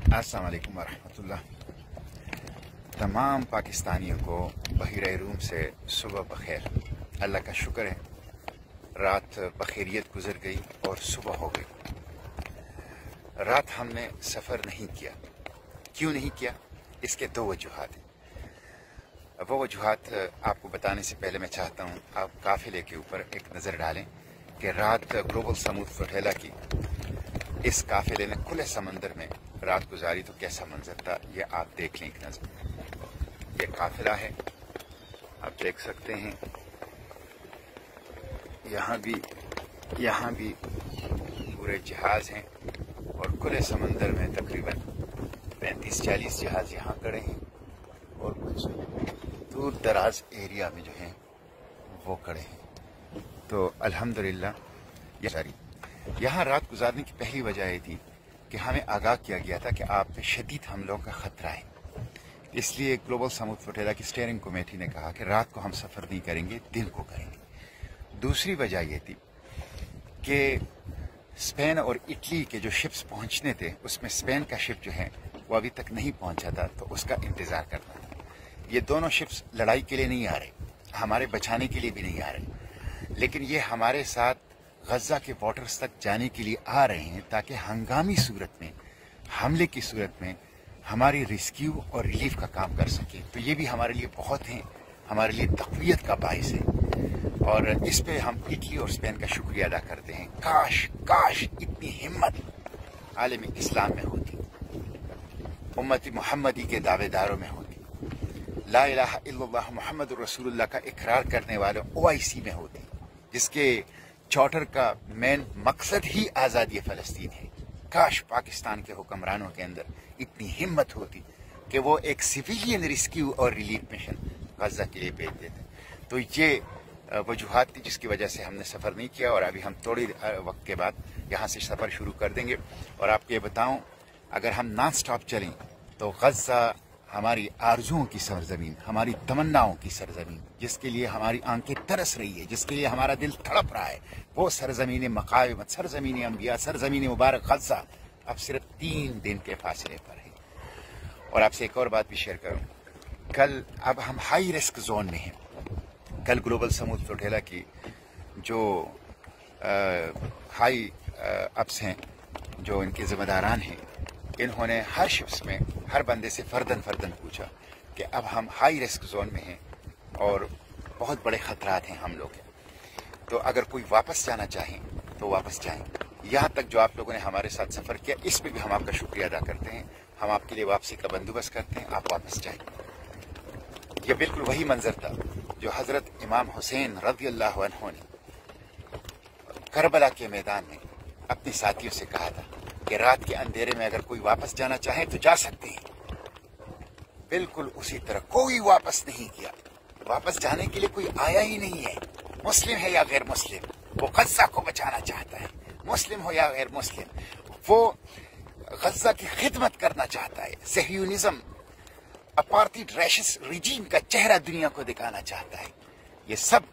अस्सलाम वालेकुम वरहमतुल्लाह। तमाम पाकिस्तानियों को बहिरे रूम से सुबह बखैर। अल्लाह का शुक्र है रात बखैरियत गुजर गई और सुबह हो गई। रात हमने सफ़र नहीं किया। क्यों नहीं किया? इसके दो वजूहात हैं। वो वजूहात आपको बताने से पहले मैं चाहता हूँ आप काफ़िले के ऊपर एक नज़र डालें कि रात ग्लोबल समूद फ्लोटेला की इस काफ़िले ने खुले समंदर में रात गुजारी तो कैसा मंजर था, ये आप देख लें एक नज़र। ये काफ़िला है, आप देख सकते हैं। यहाँ भी पूरे जहाज़ हैं और खुले समंदर में तकरीबन 35-40 जहाज़ यहाँ खड़े हैं और कुछ दूर दराज एरिया में जो हैं वो खड़े हैं। तो अल्हम्दुलिल्लाह ये सारी यहाँ रात गुजारने की पहली वजह ये थी कि हमें आगाह किया गया था कि आप पे शदीद हमलों का ख़तरा है। इसलिए ग्लोबल समूद फ्लोटेला की स्टीयरिंग कमेटी ने कहा कि रात को हम सफ़र नहीं करेंगे, दिन को करेंगे। दूसरी वजह ये थी कि स्पेन और इटली के जो शिप्स पहुँचने थे उसमें स्पेन का शिप जो है वो अभी तक नहीं पहुँचा था, तो उसका इंतज़ार करना था। ये दोनों शिप्स लड़ाई के लिए नहीं आ रहे, हमारे बचाने के लिए भी नहीं आ रहे, लेकिन ये हमारे साथ गज़ा के बॉर्डर्स तक जाने के लिए आ रहे हैं ताकि हंगामी सूरत में, हमले की सूरत में हमारी रेस्क्यू और रिलीफ का काम कर सकें। तो ये भी हमारे लिए बहुत हैं, हमारे लिए तक़वियत का बाइस है और इस पे हम इटली और स्पेन का शुक्रिया अदा करते हैं। काश इतनी हिम्मत आलम इस्लाम में होती, उम्मती मुहम्मदी के दावेदारों में होती, ला इलाहा इल्लल्लाह मुहम्मदुर रसूलुल्लाह का इकरार करने वाले OIC में होती, जिसके चार्टर का मेन मकसद ही आज़ादी फ़लस्तीन है। काश पाकिस्तान के हुक्मरानों के अंदर इतनी हिम्मत होती कि वो एक सिविलियन रेस्क्यू और रिलीफ मिशन गज़ा के लिए भेज देते। तो ये वजूहात थी जिसकी वजह से हमने सफ़र नहीं किया और अभी हम थोड़ी वक्त के बाद यहाँ से सफ़र शुरू कर देंगे। और आपको ये बताऊँ, अगर हम नॉन स्टॉप चलें तो गज़ा हमारी आरजुओं की सरजमीन, हमारी तमन्नाओं की सरजमीन, जिसके लिए हमारी आंखें तरस रही है, जिसके लिए हमारा दिल तड़प रहा है, वो सरजमीन मकाविमत, सरजमीन अंबिया, सरजमीन मुबारक गज़ा अब सिर्फ 3 दिन के फासले पर है। और आपसे एक और बात भी शेयर करूँ, कल अब हम हाई रिस्क जोन में हैं। कल ग्लोबल समूद फ्लोटेला की जो हाई अप्स हैं, जो इनके ज़िम्मेदारान हैं, इन्होंने हर शिप्स में हर बंदे से फर्दन पूछा कि अब हम हाई रिस्क जोन में हैं और बहुत बड़े ख़तरात हैं हम लोग के। तो अगर कोई वापस जाना चाहें तो वापस जाएं। यहाँ तक जो आप लोगों ने हमारे साथ सफ़र किया, इस पर भी हम आपका शुक्रिया अदा करते हैं। हम आपके लिए वापसी का बंदोबस्त करते हैं, आप वापस जाएं। यह बिल्कुल वही मंजर था जो हज़रत इमाम हुसैन रज़ियल्लाहु अन्हु ने करबला के मैदान में अपने साथियों से कहा था कि रात के अंधेरे में अगर कोई वापस जाना चाहे तो जा सकते हैं। बिल्कुल उसी तरह कोई वापस नहीं किया। वापस जाने के लिए कोई आया ही नहीं है, मुस्लिम है या गैर मुस्लिम, वो गज़ा को बचाना चाहता है। मुस्लिम हो या गैर मुस्लिम, वो गज़ा की खिदमत करना चाहता है। ज़ियोनिज़्म अपार्थाइड रैशिस्ट रिजीम का चेहरा दुनिया को दिखाना चाहता है। ये सब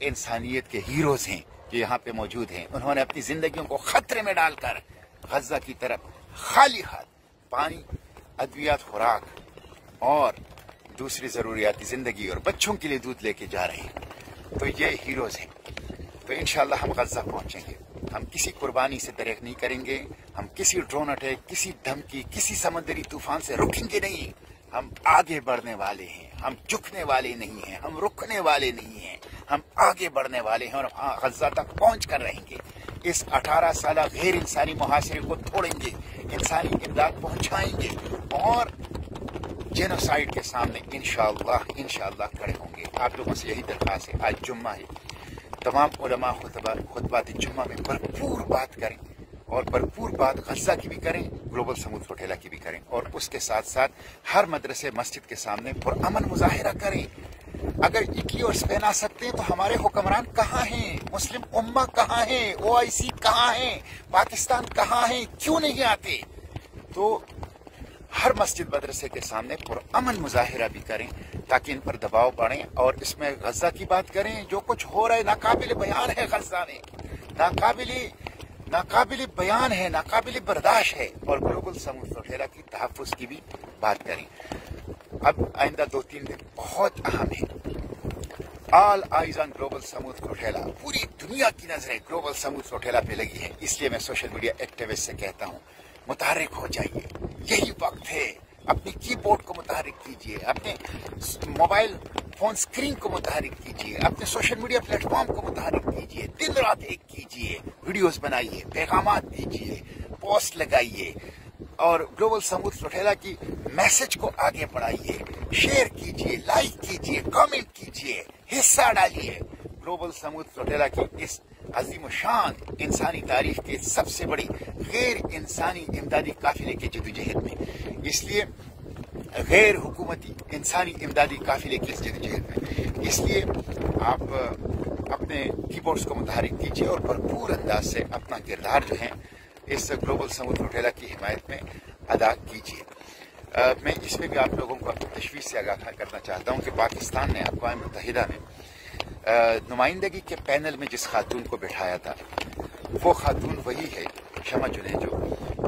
इंसानियत के हीरोज हैं जो यहाँ पे मौजूद हैं। उन्होंने अपनी जिंदगियों को खतरे में डालकर गज़ा की तरफ खाली हाथ पानी, अद्वियात, खुराक और दूसरी ज़रूरियाती ज़िंदगी और बच्चों के लिए दूध लेके जा रहे हैं। तो ये हीरोज़ हैं। तो इंशाअल्लाह हम गज़ा पहुँचेंगे। हम किसी कुर्बानी से दरेक नहीं करेंगे, हम किसी ड्रोन अटैक, किसी धमकी, किसी समुद्री तूफान से रुकेंगे नहीं। हम आगे बढ़ने वाले हैं, हम झुकने वाले नहीं हैं, हम रुकने वाले नहीं हैं, हम आगे बढ़ने वाले हैं और गज़ा तक पहुँच कर रहेंगे। इस 18 साल गैर इंसानी मुहासरे को तोड़ेंगे, इंसानी इमदाद पहुँचाएंगे और जेनोसाइड के सामने इंशाअल्लाह खड़े होंगे। आप लोगों से यही दरख्वास्त है। आज जुम्मा है, तमाम उलमा खुतबात जुम्मा में भरपूर बात करें और भरपूर बात गज़ा की भी करें, ग्लोबल समूद फ्लोटेला की भी करें और उसके साथ साथ हर मदरसे मस्जिद के सामने पुरअमन मुजाहिरा करें। अगर इटली और स्पेन आ सकते हैं तो हमारे हुक्मरान कहाँ हैं? मुस्लिम उम्मा कहाँ है? OIC कहाँ है? पाकिस्तान कहाँ है? क्यों नहीं आते? तो हर मस्जिद मदरसे के सामने पुरअमन मुजाहिरा भी करें ताकि इन पर दबाव बढ़े और इसमें गज़ा की बात करें। जो कुछ हो रहा है नाकाबिल बयान है, गज़ा में नाकाबिल बयान है, नाकाबिल बर्दाश्त है। और ग्लोबल समूह सोहेला की तहफ़्फ़ुज़ की भी बात करें। अब आइंदा 2-3 दिन बहुत अहम है। ऑल आइज ऑन ग्लोबल समूह सोहेला, पूरी दुनिया की नजरें ग्लोबल समूह सोहेला पे लगी है। इसलिए मैं सोशल मीडिया एक्टिविस्ट से कहता हूँ, मुतहर्रिक हो जाइए, यही वक्त है। अपने कीबोर्ड को मुतहर्रिक कीजिए, अपने मोबाइल फोन स्क्रीन को मुतहर्रिक कीजिए, अपने सोशल मीडिया प्लेटफॉर्म को मुतहर्रिक कीजिए, दिन रात एक कीजिए, वीडियोस बनाइए, पैगामात दीजिए, पोस्ट लगाइए और ग्लोबल समूह सोहेला की मैसेज को आगे बढ़ाइए, शेयर कीजिए, लाइक कीजिए, कमेंट कीजिए, हिस्सा डालिए ग्लोबल समूह सोहेला की इस अजीम शान इंसानी तारीख की सबसे बड़ी गैर इंसानी इमदादी काफिले की जदोजहद में। इसलिए गैर हुकूमती इंसानी इमदादी काफिले की जदोजहद में, इसलिए आप अपने कीबोर्ड्स को मुतहर्रिक कीजिए और भरपूर अंदाज से अपना किरदार जो है इस ग्लोबल समूह सोहेला की हिमायत में अदा कीजिए। मैं इसमें भी आप लोगों को तशवीश से आगाह करना चाहता हूँ कि पाकिस्तान ने अक़वाम मुत्तहिदा में नुमाइंदगी के पैनल में जिस खातून को बिठाया था, वो खातून वही है शमा जुनेजो,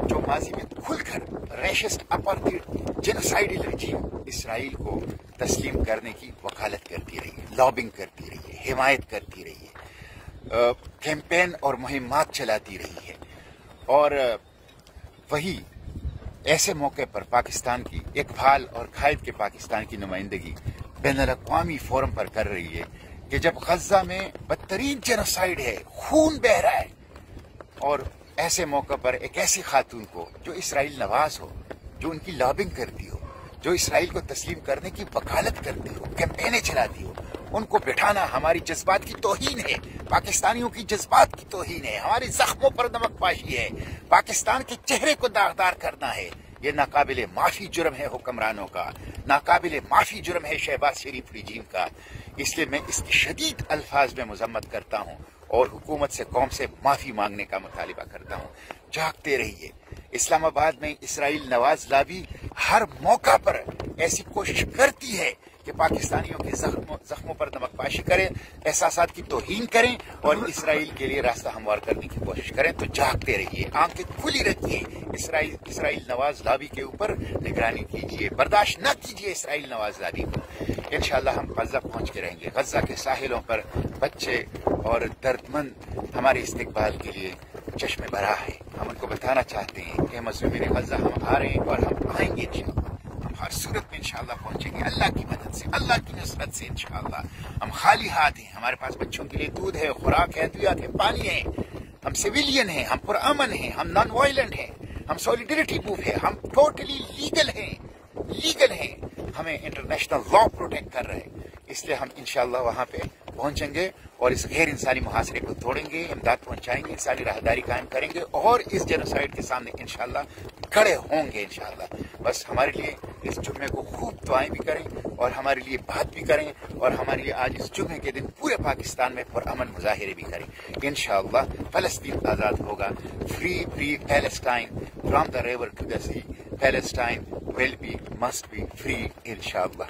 जो माजी में खुलकर रेशिस्ट अपार्थाइड जेनोसाइडल रजीम इसराइल को तस्लीम करने की वकालत करती रही है, लॉबिंग करती रही है, हिमायत करती रही है, कैंपेन और मुहिमात चलाती रही है। और वही ऐसे मौके पर पाकिस्तान की इकबाल और खाइद के पाकिस्तान की नुमाइंदगी बैनुल अक़वामी फोरम पर कर रही है कि जब गजा में बदतरीन जेनोसाइड है, खून बह रहा है, और ऐसे मौके पर एक ऐसी खातून को जो इसराइल नवाज हो, जो उनकी लॉबिंग करती हो, जो इसराइल को तस्लीम करने की वकालत करती हो, कैंपेनें चलाती हो, उनको बिठाना हमारी जज्बात की तौहीन है, पाकिस्तानियों की जज्बात की तौहीन है, हमारे जख्मों पर नमकपाशी है, पाकिस्तान के चेहरे को दागदार करना है। ये नाकाबिले माफी जुर्म है हुक्मरानों का, नाकाबिले माफी जुर्म है शहबाज शरीफ रजीम का। इसलिए मैं इसकी शदीद अल्फाज में मजम्मत करता हूँ और हुकूमत से कौम से माफी मांगने का मुतालिबा करता हूँ। जागते रहिए। इस्लामाबाद में इसराइल नवाज लाबी हर मौका पर ऐसी कोशिश करती है कि पाकिस्तानियों के जख्मों पर नमकपाशी करें, एहसासात की तौहीन करें और इसराइल के लिए रास्ता हमवार करने की कोशिश करें। तो जागते रहिए, आंखें खुली रखिए, इसराइल नवाज लाबी के ऊपर निगरानी कीजिए, बर्दाश्त न कीजिए इसराइल नवाज लाबी को। इंशाअल्लाह हम गजा पहुंच के रहेंगे। गजा के साहिलों पर बच्चे और दर्दमंद हमारे इस्तकबाल के लिए चश्मे भरा है। हम उनको बताना चाहते हैं कि मज़लूमीन गजा हम आ रहे हैं और हम आएंगे इंशाअल्लाह। हम हर सूरत में इंशाअल्लाह पहुंचेंगे अल्लाह की मदद से, अल्लाह की नुसरत से इंशाअल्लाह। हम खाली हाथ हैं, हमारे पास बच्चों के लिए दूध है, खुराक है, अद्वियात है, पानी है। हम सिविलियन हैं, हम पुरअमन हैं, हम नॉन वायलेंट हैं, हम सॉलिडरिटी मूव है, हम टोटली लीगल हैं, हमें इंटरनेशनल लॉ प्रोटेक्ट कर रहे हैं। इसलिए हम इंशाअल्लाह वहां पे पहुंचेंगे और इस गैर इंसानी मुहासरे को तोड़ेंगे, इमदाद पहुंचाएंगे, इंसानी राहदारी कायम करेंगे और इस जेनोसाइड के सामने इंशाअल्लाह खड़े होंगे इंशाअल्लाह। बस हमारे लिए इस जुम्मे को खूब दुआएं भी करें और हमारे लिए बात भी करें और हमारे लिए आज इस जुम्मे के दिन पूरे पाकिस्तान में पुरअमन मुजाहिरे भी करें। इंशाअल्लाह फलस्तीन आज़ाद होगा। Free Palestine from the river to the sea, Palestine will be, must be free, inshallah.